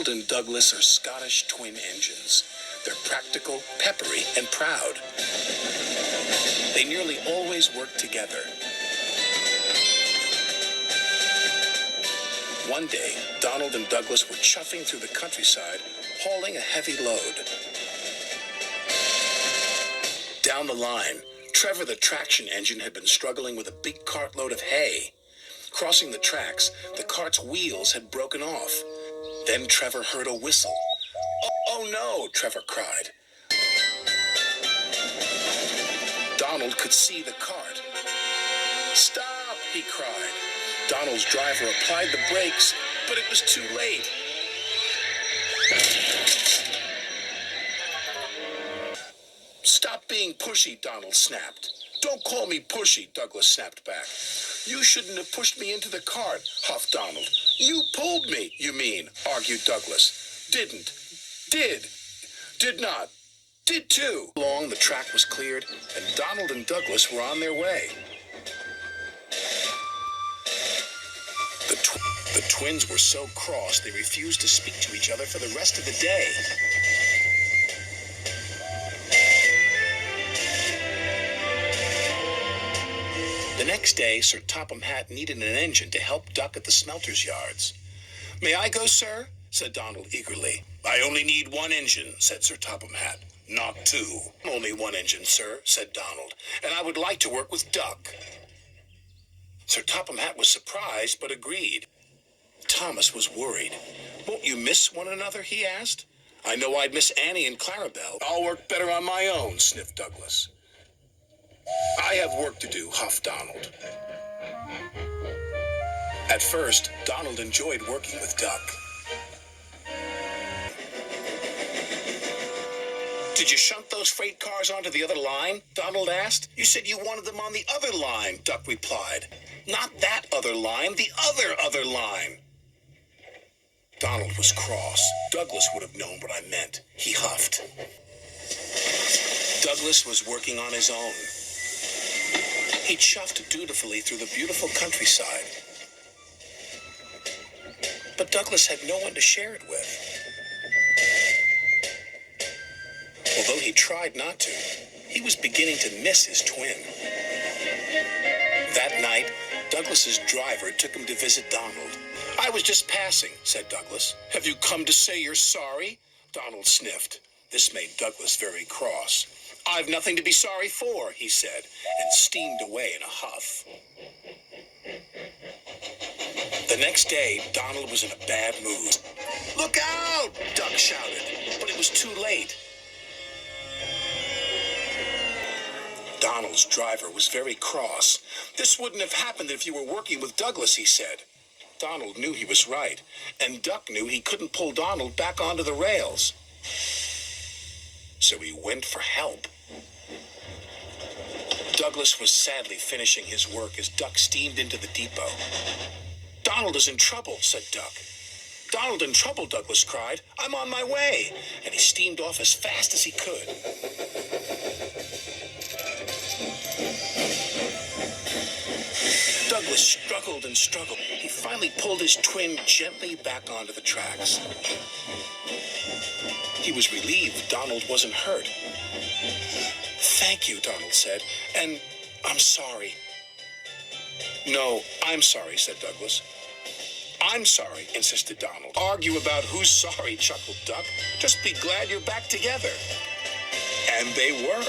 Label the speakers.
Speaker 1: Donald and Douglas are Scottish twin engines. They're practical, peppery, and proud. They nearly always work together. One day, Donald and Douglas were chuffing through the countryside, hauling a heavy load. Down the line, Trevor the traction engine had been struggling with a big cartload of hay. Crossing the tracks, the cart's wheels had broken off. Then Trevor heard a whistle. "Oh no," Trevor cried. Donald could see the cart. "Stop," he cried. Donald's driver applied the brakes, but it was too late. "Stop being pushy," Donald snapped. "Don't call me pushy," Douglas snapped back. "You shouldn't have pushed me into the cart," huffed Donald. "You pulled me, you mean," argued Douglas. "Didn't. Did. Did not. Did too." Long the track was cleared, and Donald and Douglas were on their way. The twins were so cross they refused to speak to each other for the rest of the day. The next day, Sir Topham Hatt needed an engine to help Duck at the smelter's yards. "May I go, sir?" said Donald eagerly. "I only need one engine," said Sir Topham Hatt. "Not two." "Only one engine, sir," said Donald, "and I would like to work with Duck." Sir Topham Hatt was surprised, but agreed. Thomas was worried. "Won't you miss one another?" he asked. "I know I'd miss Annie and Clarabelle." "I'll work better on my own," sniffed Douglas. "I have work to do," huffed Donald. At first, Donald enjoyed working with Duck. "Did you shunt those freight cars onto the other line?" Donald asked. "You said you wanted them on the other line," Duck replied. "Not that other line, the other line." Donald was cross. Douglas would have known what I meant. He huffed. Douglas was working on his own. He chuffed dutifully through the beautiful countryside. But Douglas had no one to share it with. Although he tried not to, he was beginning to miss his twin. That night, Douglas's driver took him to visit Donald. "I was just passing," said Douglas. "Have you come to say you're sorry?" Donald sniffed. This made Douglas very cross. "I've nothing to be sorry for," he said, and steamed away in a huff. The next day, Donald was in a bad mood. "Look out!" Duck shouted, but it was too late. Donald's driver was very cross. "This wouldn't have happened if you were working with Douglas," he said. Donald knew he was right, and Duck knew he couldn't pull Donald back onto the rails. So he went for help. Douglas was sadly finishing his work as Duck steamed into the depot. "Donald is in trouble," said Duck. "Donald in trouble," Douglas cried. "I'm on my way." And he steamed off as fast as he could. Douglas struggled and struggled. He finally pulled his twin gently back onto the tracks. He was relieved Donald wasn't hurt. "Thank you," Donald said, "and I'm sorry." "No, I'm sorry," said Douglas. "I'm sorry," insisted Donald. "Argue about who's sorry," chuckled Duck. "Just be glad you're back together." And they were.